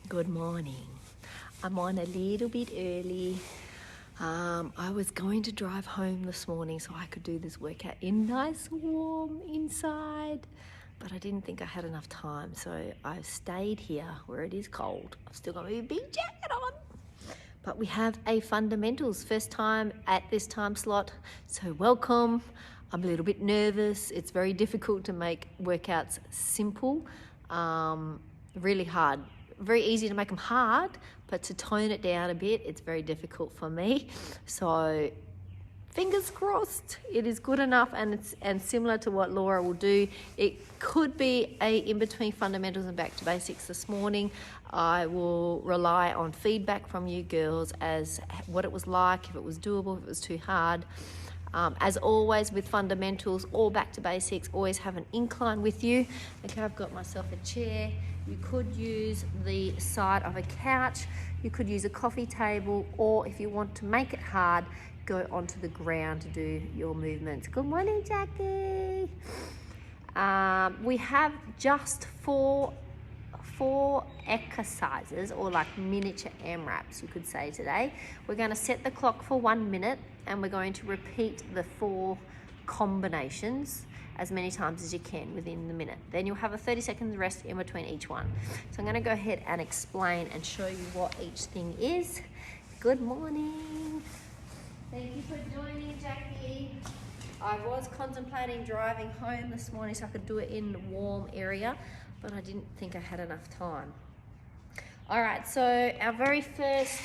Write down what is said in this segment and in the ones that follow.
Good morning. I'm on a little bit early. I was going to drive home this morning so I could do this workout in nice warm inside, but I didn't think I had enough time, so I stayed here where it is cold. I've still got my big jacket on. But we have a fundamentals first time at this time slot, so welcome. I'm a little bit nervous. It's very difficult to make workouts simple, really hard. Very easy to make them hard, but to tone it down a bit, it's very difficult for me. So fingers crossed it is good enough and similar to what Laura will do. It could be a in-between fundamentals and back to basics this morning. I will rely on feedback from you girls as what it was like, if it was doable, if it was too hard. As always with fundamentals or back to basics, always have an incline with you. Okay, I've got myself a chair. You could use the side of a couch, you could use a coffee table, or if you want to make it hard, go onto the ground to do your movements. Good morning, Jackie. We have just four exercises, or like miniature AMRAPs you could say today. We're going to set the clock for 1 minute and we're going to repeat the 4 combinations as many times as you can within the minute. Then you'll have a 30 seconds rest in between each one. So I'm going to go ahead and explain and show you what each thing is. Good morning. Thank you for joining, Jackie. I was contemplating driving home this morning so I could do it in a warm area, but I didn't think I had enough time. All right, so our very first,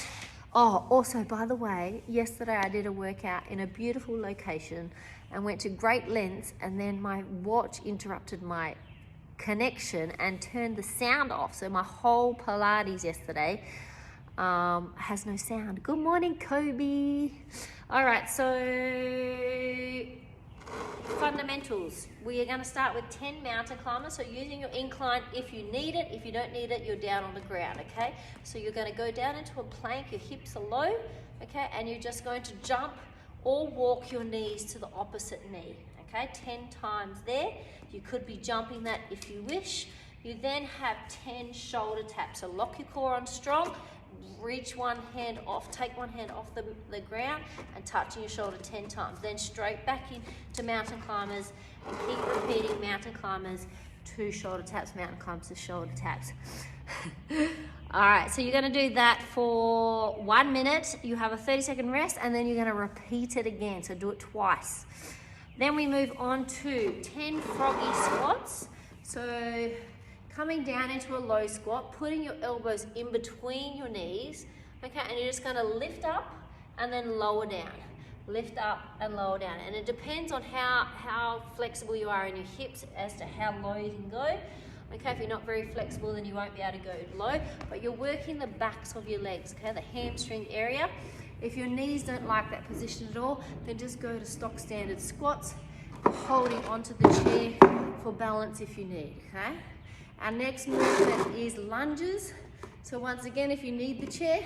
also by the way, yesterday I did a workout in a beautiful location and went to great lengths, and then my watch interrupted my connection and turned the sound off. So my whole Pilates yesterday has no sound. Good morning, Kobe. All right, so fundamentals. We are going to start with 10 mountain climbers. So using your incline if you need it. If you don't need it, you're down on the ground, okay? So you're going to go down into a plank, your hips are low, okay? And you're just going to jump or walk your knees to the opposite knee, okay? 10 times there. You could be jumping that if you wish. You then have 10 shoulder taps. So lock your core on strong, reach one hand off, take one hand off the ground and touching your shoulder 10 times. Then straight back into mountain climbers and keep repeating mountain climbers to shoulder taps, mountain climbers to shoulder taps. All right, so you're going to do that for 1 minute. You have a 30-second rest, and then you're going to repeat it again. So do it twice. Then we move on to 10 froggy squats. So coming down into a low squat, putting your elbows in between your knees, okay, and you're just going to lift up and then lower down. Lift up and lower down. And it depends on how flexible you are in your hips as to how low you can go. Okay, if you're not very flexible, then you won't be able to go low, but you're working the backs of your legs, okay, the hamstring area. If your knees don't like that position at all, then just go to stock standard squats, holding onto the chair for balance if you need, okay? Our next movement is lunges. So once again, if you need the chair,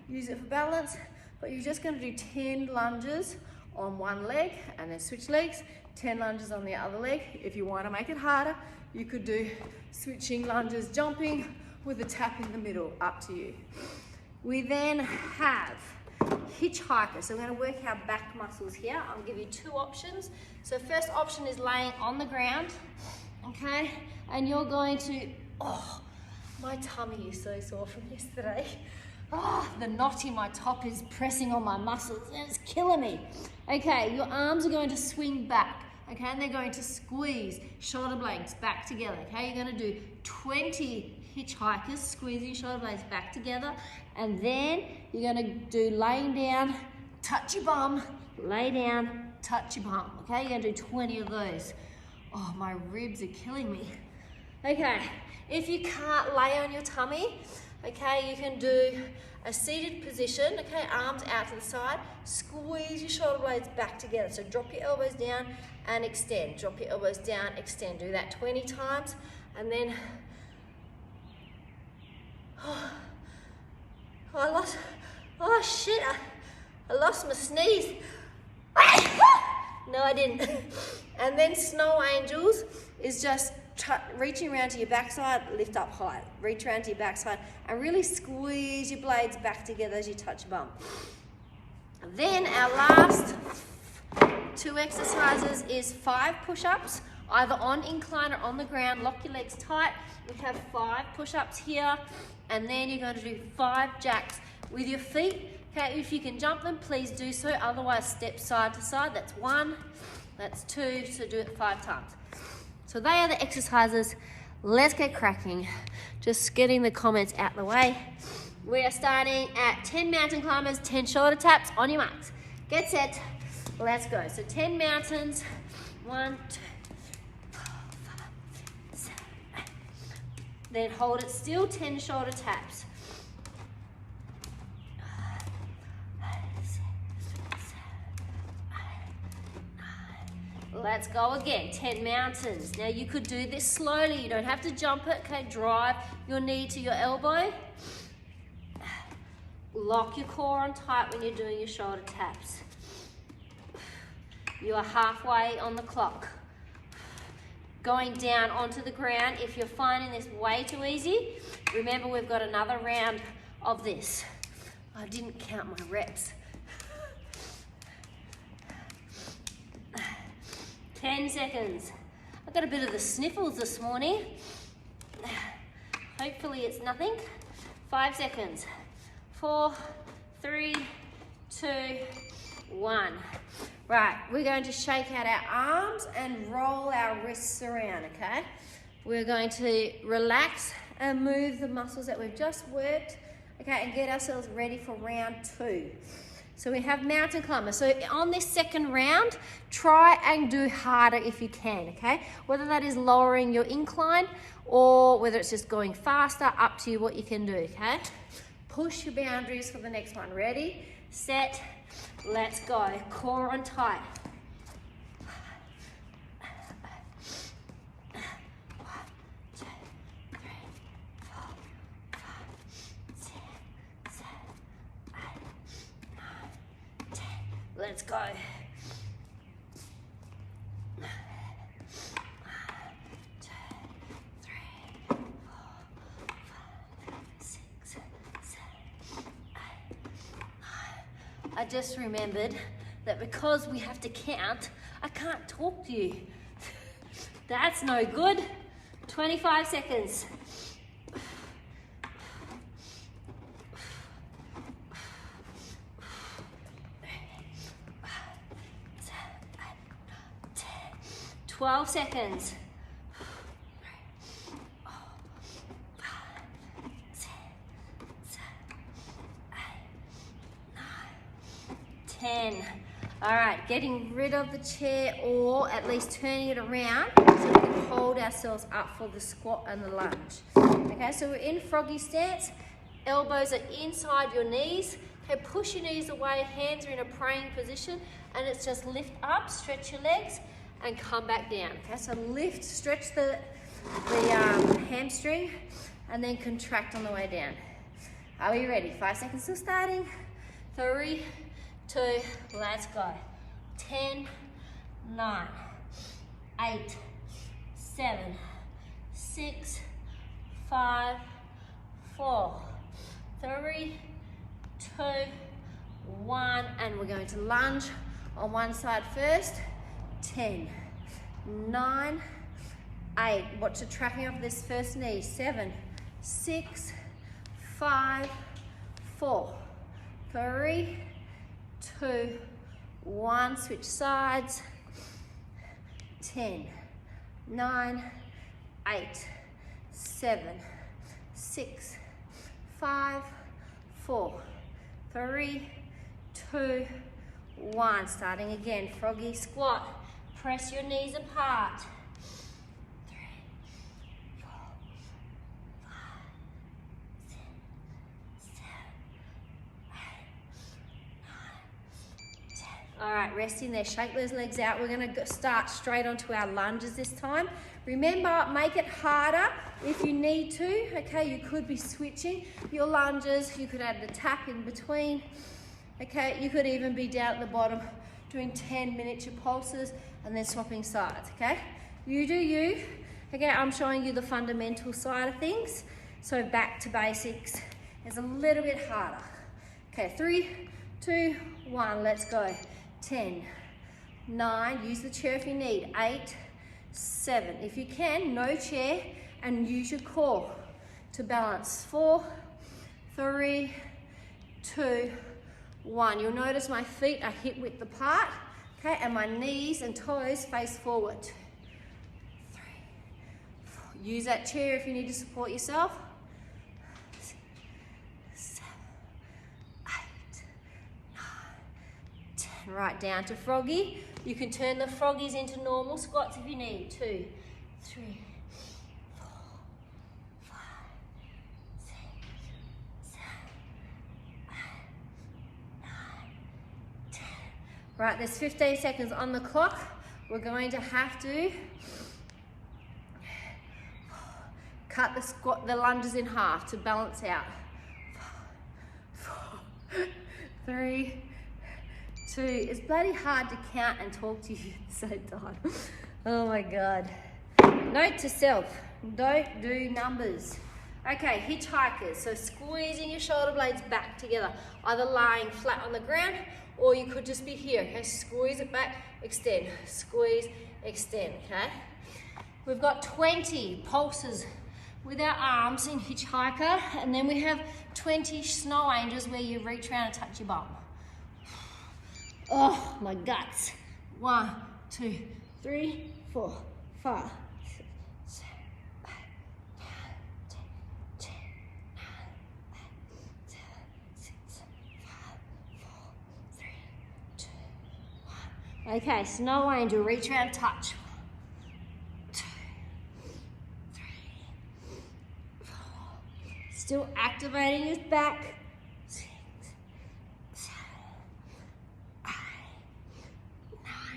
use it for balance, but you're just going to do 10 lunges on one leg and then switch legs, 10 lunges on the other leg. If you want to make it harder, you could do switching lunges, jumping with a tap in the middle, up to you. We then have hitchhiker. So we're going to work our back muscles here. I'll give you 2 options. So first option is laying on the ground, okay? And you're going to, my tummy is so sore from yesterday. The knot in my top is pressing on my muscles and it's killing me. Okay, your arms are going to swing back, okay, and they're going to squeeze shoulder blades back together, okay? You're going to do 20 hitchhikers, squeezing shoulder blades back together, and then you're going to do laying down, touch your bum, lay down, touch your bum, okay? You're going to do 20 of those. Oh, my ribs are killing me. Okay, if you can't lay on your tummy, okay, you can do a seated position, okay, arms out to the side, squeeze your shoulder blades back together. So drop your elbows down and extend, drop your elbows down, extend. Do that 20 times, and then, I lost my sneeze. No, I didn't. And then snow angels is just reaching around to your backside, lift up high. Reach around to your backside and really squeeze your blades back together as you touch your bum. Then our last 2 exercises is 5 push-ups, either on incline or on the ground. Lock your legs tight. We have 5 push-ups here, and then you're going to do 5 jacks with your feet. Okay, if you can jump them, please do so. Otherwise, step side to side. That's 1, that's 2, so do it 5 times. So they are the exercises. Let's get cracking. Just getting the comments out the way. We are starting at 10 mountain climbers, 10 shoulder taps. On your marks. Get set. Let's go. So 10 mountains. 1, 2, 4, 5, 6, 8. Then hold it still. 10 shoulder taps. Let's go again. 10 mountains. Now you could do this slowly. You don't have to jump it. Okay, drive your knee to your elbow. Lock your core on tight when you're doing your shoulder taps. You are halfway on the clock. Going down onto the ground. If you're finding this way too easy, remember we've got another round of this. I didn't count my reps. 10 seconds. I've got a bit of the sniffles this morning. Hopefully it's nothing. 5 seconds. 4, 3, 2, 1. Right, we're going to shake out our arms and roll our wrists around, okay? We're going to relax and move the muscles that we've just worked, okay, and get ourselves ready for round 2. So we have mountain climbers. So on this second round, try and do harder if you can, okay? Whether that is lowering your incline or whether it's just going faster, up to you what you can do, okay? Push your boundaries for the next one. Ready, set, let's go. Core on tight. 1, 2, 3, 4, 5, 6, 7, 8, 9, 10. Let's go. 1, 2, 3, 4, 5, 6, 7, 8, 9. I just remembered that because we have to count, I can't talk to you. That's no good. 25 seconds. 12 seconds. 10. All right, getting rid of the chair or at least turning it around so we can hold ourselves up for the squat and the lunge. Okay, so we're in froggy stance. Elbows are inside your knees. Okay, push your knees away, hands are in a praying position, and it's just lift up, stretch your legs, and come back down. Okay, so lift, stretch the hamstring, and then contract on the way down. Are we ready? 5 seconds still starting. 3, 2, let's go. 10, 9, 8, 7, 6, 5, 4, 3, 2, 1, and we're going to lunge on one side first. 10, 9, 8. Watch the tracking of this first knee. 7, 6, 5, 4, 3, 2, 1. Switch sides. 10, 9, 8, 7, 6, 5, 4, 3, 2, 1. Starting again. Froggy squat. Press your knees apart. 3, 4, 5, 6, 7, 8, 9, 10. All right, resting there. Shake those legs out. We're going to start straight onto our lunges this time. Remember, make it harder if you need to. Okay, you could be switching your lunges. You could add the tap in between. Okay, you could even be down at the bottom doing 10 miniature pulses and then swapping sides, okay? You do you, Okay, I'm showing you the fundamental side of things. So back to basics is a little bit harder. Okay, 3, 2, 1, let's go. 10, 9, use the chair if you need. 8, 7, if you can, no chair, and use your core to balance. 4, 3, 2, 1. You'll notice my feet are hip width apart, okay, and my knees and toes face forward. 2, 3, 4. Use that chair if you need to support yourself. 6, 7, 8, 9, 10. Right, down to froggy. You can turn the froggies into normal squats if you need. 2, 3, 4, 5, 6, 7, 8, 9, 10. Right, there's 15 seconds on the clock. We're going to have to cut the lunges in half to balance out. 5, 4, 3, 2. It's bloody hard to count and talk to you at the same time. Oh my God. Note to self, don't do numbers. Okay, hitchhikers. So squeezing your shoulder blades back together, either lying flat on the ground or you could just be here. Okay, squeeze it back, extend, squeeze, extend. Okay, we've got 20 pulses with our arms in hitchhiker, and then we have 20 snow angels where you reach around and touch your bum. Oh, my guts. 1, 2, 3, 4, 5, 6, 7, 8, 9, 10, 10, 9, 8, 7, 6, 5, 4, 3, 2, 1. Okay, snow angel, reach around, touch. 2, 3, 4. Still activating his back.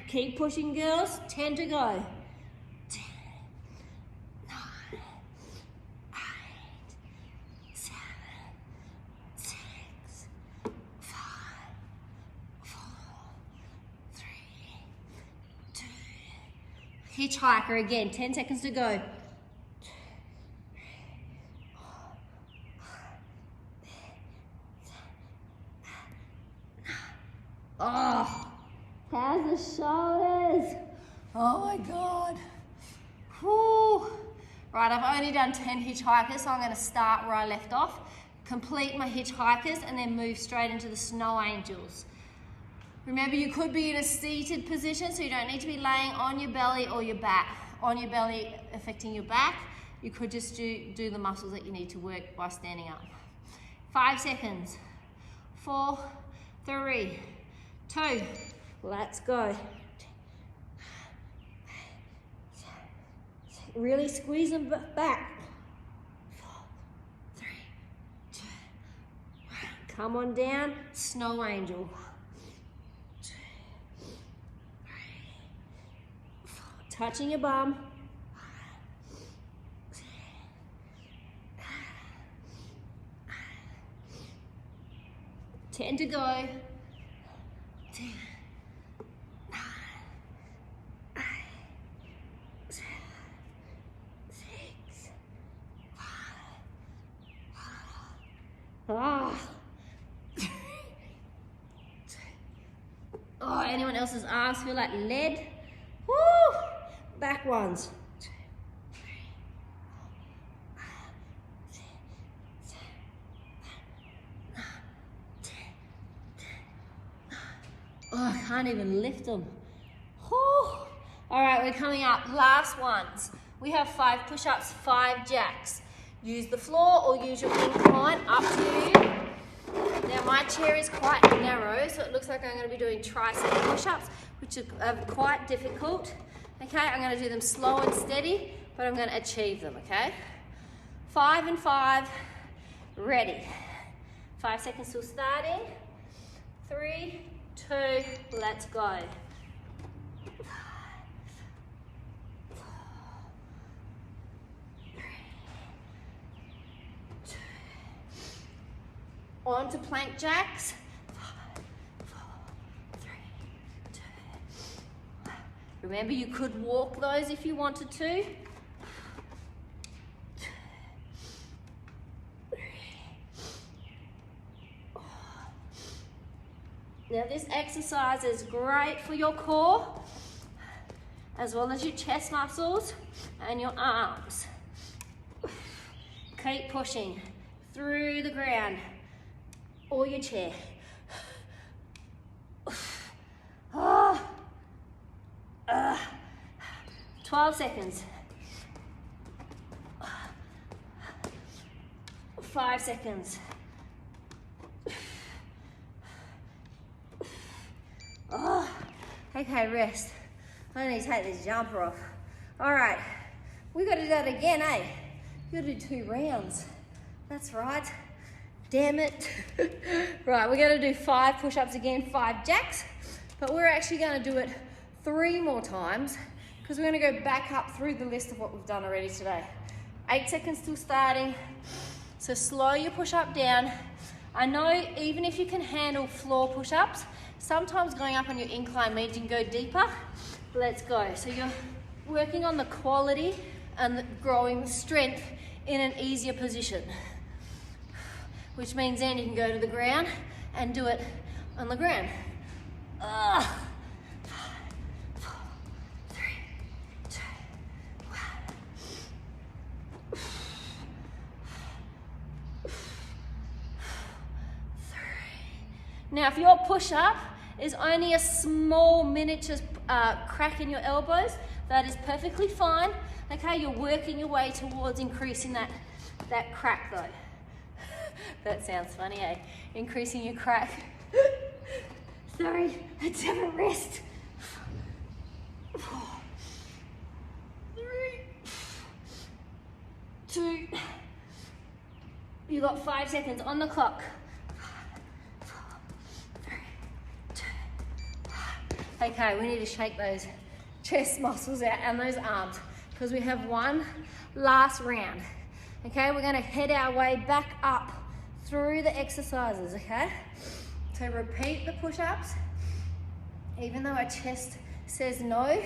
Keep pushing, girls. 10 to go. 10, 9, 8, 7, 6, 5, 4, 3, 2. Hitchhiker again. 10 seconds to go. 2, 3, 4, 5, 6, 7, 8, 9. Oh. How's the shoulders? Oh my God. Whew. Right, I've only done 10 hitchhikers, so I'm going to start where I left off, complete my hitchhikers, and then move straight into the snow angels. Remember, you could be in a seated position, so you don't need to be laying on your belly or your back. On your belly affecting your back, you could just do the muscles that you need to work by standing up. 5 seconds. 4, 3, 2, let's go. Really squeeze them back. 4, 3, 2, 1. Come on down, snow angel. 2, 3, 4. Touching your bum. 10 to go. 10, 9, 8, 7, 6, 5, 4. Oh, anyone else's arms feel like lead? Woo! Back ones. 2, 3, 4, 5, 6, 7, 8, 9, 10, 10. Oh, I can't even lift them. Whew. All right, we're coming up. Last ones. We have 5 push-ups, 5 jacks. Use the floor or use your incline, up to you. Now my chair is quite narrow, so it looks like I'm going to be doing tricep push-ups, which are quite difficult. Okay, I'm going to do them slow and steady, but I'm going to achieve them, okay? 5 and 5, ready. 5 seconds till starting. 3, 2, let's go. 5, 4, 3, 2. On to plank jacks. 5, 4, 3, 2. Remember, you could walk those if you wanted to. Now this exercise is great for your core, as well as your chest muscles and your arms. Keep pushing through the ground or your chair. 12 seconds. 5 seconds. Okay, rest. I need to take this jumper off. All right, we got to do that again, eh? You got to do 2 rounds. That's right. Damn it. Right, we're going to do 5 push-ups again, 5 jacks, but we're actually going to do it 3 more times because we're going to go back up through the list of what we've done already today. 8 seconds till starting. So slow your push-up down. I know even if you can handle floor push-ups, sometimes going up on your incline means you can go deeper. Let's go. So you're working on the quality and the growing strength in an easier position, which means then you can go to the ground and do it on the ground. 5, 4, 3, 2, 1. Now, if your push-up is only a small miniature crack in your elbows, that is perfectly fine. Okay, you're working your way towards increasing that crack though. That sounds funny, eh? Increasing your crack. Sorry, let's have a rest. 4, 3, 2. You got 5 seconds on the clock. 5, 4, 3, 2, 1. Okay, we need to shake those chest muscles out and those arms because we have one last round. Okay, we're going to head our way back up through the exercises, okay? So repeat the push-ups. Even though our chest says no,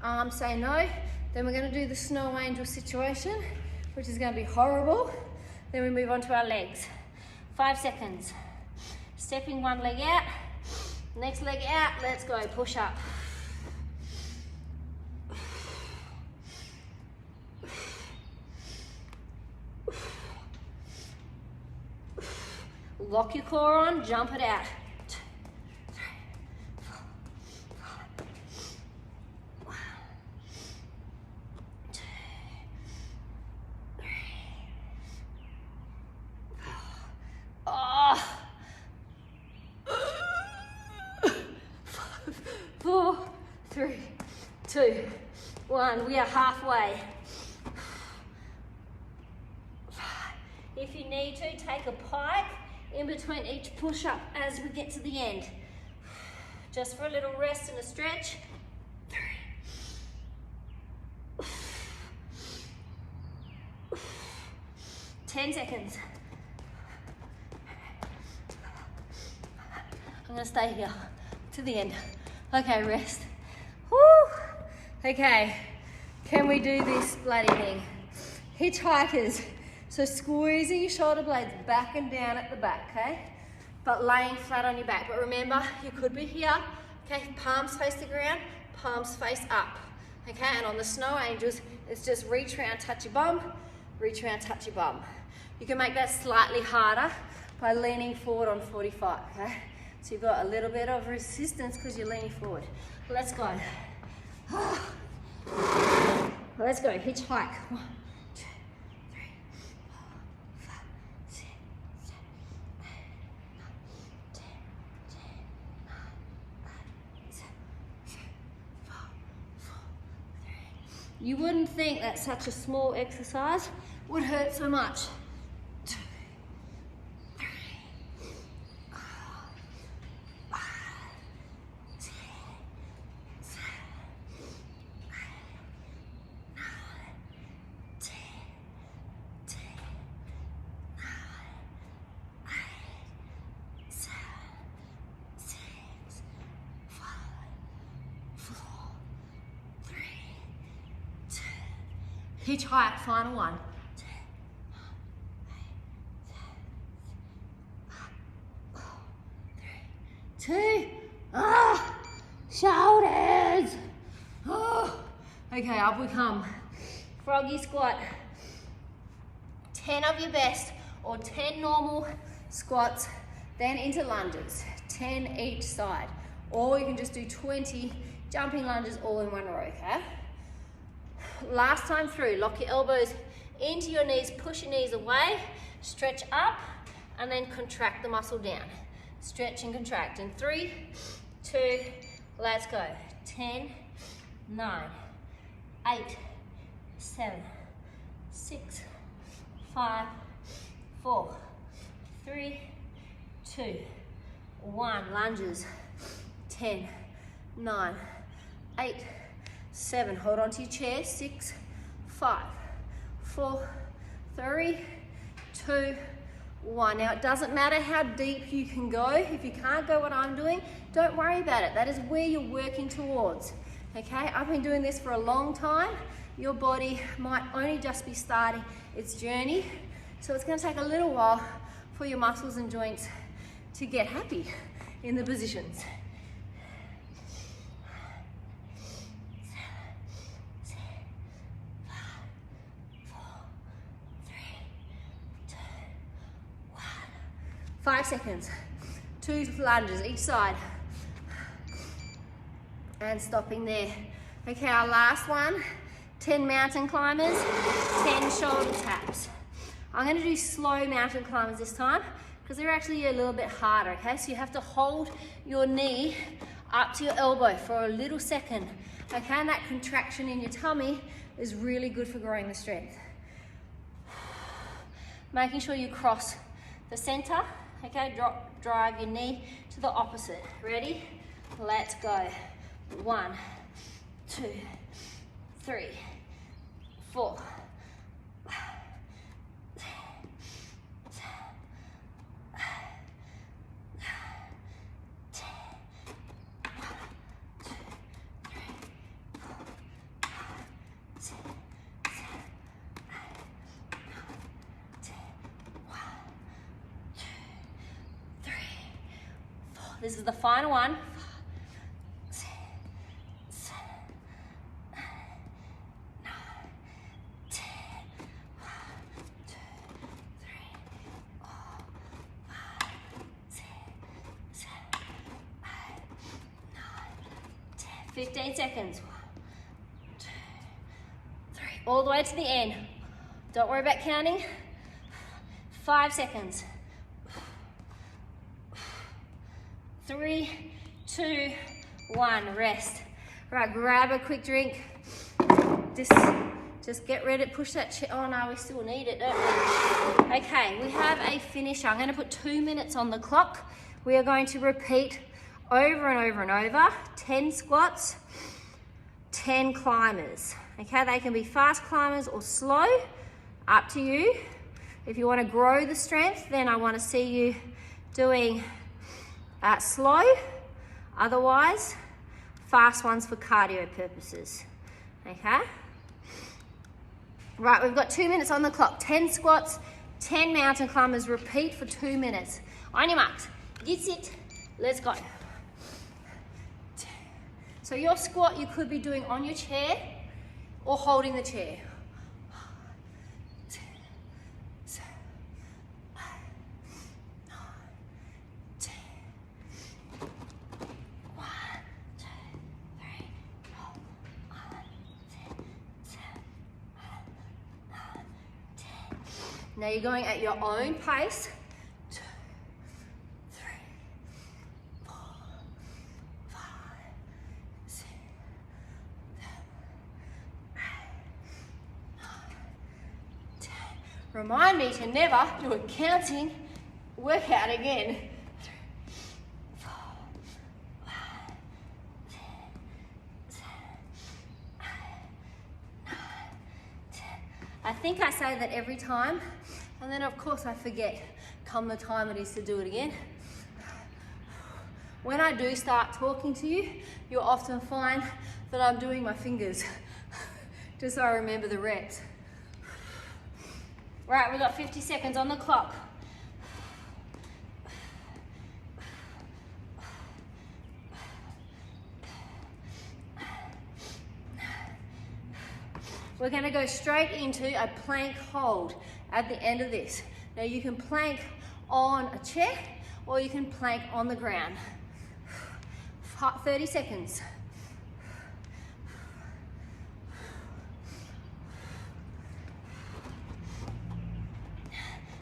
arms say no, then we're going to do the snow angel situation, which is going to be horrible. Then we move on to our legs. 5 seconds. Stepping one leg out, next leg out, let's go, push up. Lock your core on, jump it out. 2, 3, 4, 5. 1, 2, 3, 4. Oh. 5, 4, 3, 2, 1. We are halfway. If you need to, take a pike in between each push-up as we get to the end. Just for a little rest and a stretch. 3. 10 seconds. I'm gonna stay here to the end. Okay, rest. Woo! Okay, can we do this bloody thing? Hitchhikers. So squeezing your shoulder blades back and down at the back, okay? But laying flat on your back. But remember, you could be here, okay? Palms face the ground, palms face up, okay? And on the snow angels, it's just reach around, touch your bum, reach around, touch your bum. You can make that slightly harder by leaning forward on 45, okay? So you've got a little bit of resistance because you're leaning forward. Let's go. Let's go, hitchhike. 1, 2, 3, 4, 5, 6, 7, 8, 9, 10, 9, 8, 7, 6, 5, 4, 3. You wouldn't think that such a small exercise would hurt so much. 2, 3, 4, 5, 6, 7, 8, 9, 10, 9, 8, 7, 6, 5, 4, 3, 2. Hitchhike, final one. 2, 9, 8, 7, 5, 4, 3, 2, 2. Shoulders. Okay, up we come. Froggy squat. 10 of your best or 10 normal squats, then into lunges. 10 each side. Or you can just do 20 jumping lunges all in one row, okay? Last time through, lock your elbows into your knees, push your knees away, stretch up, and then contract the muscle down. Stretch and contract in 3, 2, let's go. 10, 9, 8, 7, 6, 5, 4, 3, 2, 1. Lunges. 10, 9, 8, 7. Hold on to your chair. 6, 5, 4, 3, 2, 1. Now it doesn't matter how deep you can go. If you can't go what I'm doing, don't worry about it. That is where you're working towards. Okay, I've been doing this for a long time. Your body might only just be starting its journey. So it's going to take a little while for your muscles and joints to get happy in the positions. 5 seconds. 2 lunges each side. And stopping there. Okay, our last one. 10 mountain climbers, 10 shoulder taps. I'm going to do slow mountain climbers this time because they're actually a little bit harder, okay? So you have to hold your knee up to your elbow for a little second, okay? And that contraction in your tummy is really good for growing the strength. Making sure you cross the center, okay? Drive your knee to the opposite. Ready? Let's go. 1, 2, 3, 4. 3, 4. This is the final one. 6, 7, 8, 9, 10. 1, 2, 3, 4, 5, 6, 7, 8, 9, 10. 15 seconds. 1, 2, 3. All the way to the end. Don't worry about counting. 5 seconds. 3, 2, 1. Rest. Right, grab a quick drink. Just get ready to push that chair. Oh no, we still need it, don't we? Okay, we have a finisher. I'm going to put 2 minutes on the clock. We are going to repeat over and over and over. 10 squats, 10 climbers. Okay, they can be fast climbers or slow. Up to you. If you want to grow the strength, then I want to see you doing slow. Otherwise, fast ones for cardio purposes. Okay? Right, we've got 2 minutes on the clock. 10 squats, 10 mountain climbers. Repeat for 2 minutes. On your marks. Get set. Let's go. So your squat you could be doing on your chair or holding the chair. 10. Now you're going at your own pace. 2, 3, 4, 5, 6, 7, 8, 9, 10. Remind me to never do a counting workout again. 3, 4, 5, 6, 7, 8, 9, 10. I think I say that every time, and then of course I forget come the time it is to do it again. When I do start talking to you, you'll often find that I'm doing my fingers, just so I remember the reps. Right, we've got 50 seconds on the clock. We're gonna go straight into a plank hold at the end of this. Now you can plank on a chair or you can plank on the ground. 30 seconds.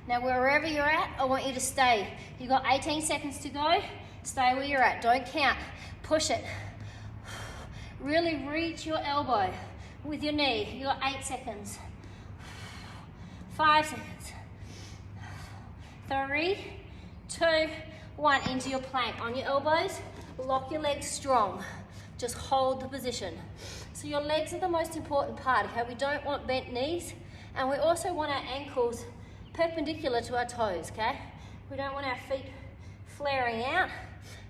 Now wherever you're at, I want you to stay. You've got 18 seconds to go. Stay where you're at, don't count. Push it. Really reach your elbow with your knee. You've got 8 seconds. 5 seconds. 3, 2, 1. Into your plank. On your elbows, lock your legs strong. Just hold the position. So your legs are the most important part, okay? We don't want bent knees, and we also want our ankles perpendicular to our toes, okay? We don't want our feet flaring out,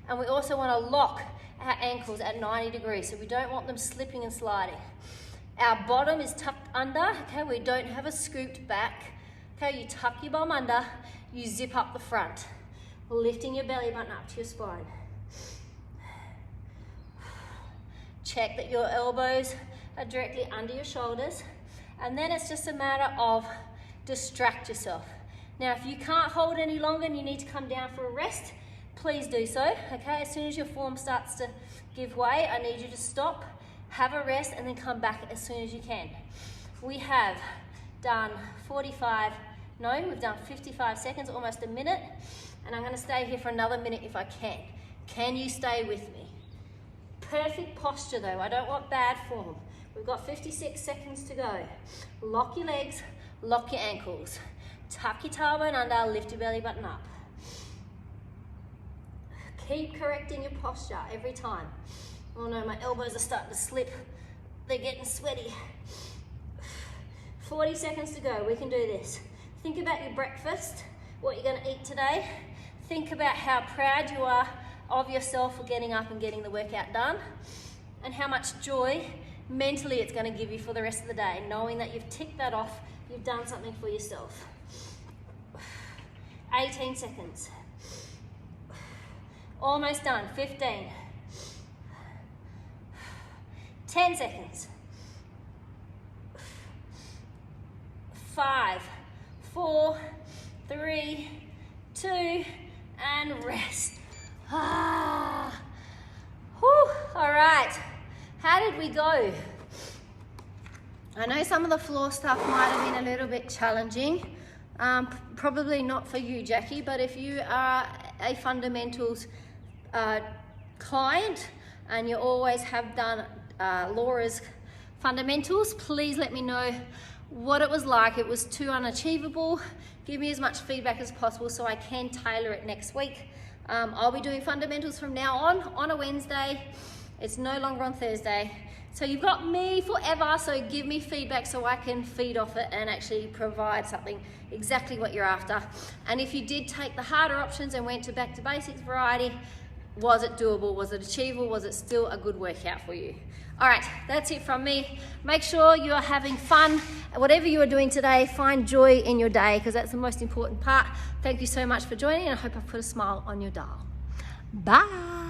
and we also want to lock our ankles at 90 degrees, so we don't want them slipping and sliding. Our bottom is tucked under, okay? We don't have a scooped back. Okay, you tuck your bum under, you zip up the front, lifting your belly button up to your spine. Check that your elbows are directly under your shoulders, and then it's just a matter of distract yourself. Now, if you can't hold any longer and you need to come down for a rest, please do so, okay? As soon as your form starts to give way, I need you to stop, have a rest, and then come back as soon as you can. We have done we've done 55 seconds, almost a minute, and I'm gonna stay here for another minute if I can. Can you stay with me? Perfect posture though, I don't want bad form. We've got 56 seconds to go. Lock your legs, lock your ankles. Tuck your tailbone under, lift your belly button up. Keep correcting your posture every time. Oh no, my elbows are starting to slip. They're getting sweaty. 40 seconds to go, we can do this. Think about your breakfast, what you're gonna eat today. Think about how proud you are of yourself for getting up and getting the workout done, and how much joy mentally it's gonna give you for the rest of the day, knowing that you've ticked that off, you've done something for yourself. 18 seconds. Almost done, 15. 10 seconds. 5, 4, 3, 2, and rest. Whew. All right, how did we go? I know some of the floor stuff might have been a little bit challenging. Probably not for you, Jackie, but if you are a fundamentals client and you always have done Laura's fundamentals, please let me know what it was like. It was too unachievable. Give me as much feedback as possible so I can tailor it next week. I'll be doing fundamentals from now on a Wednesday. It's no longer on Thursday. So you've got me forever, so give me feedback so I can feed off it and actually provide something exactly what you're after. And if you did take the harder options and went to back to basics variety, was it doable? Was it achievable? Was it still a good workout for you? All right, that's it from me. Make sure you are having fun. Whatever you are doing today, find joy in your day, because that's the most important part. Thank you so much for joining, and I hope I've put a smile on your dial. Bye.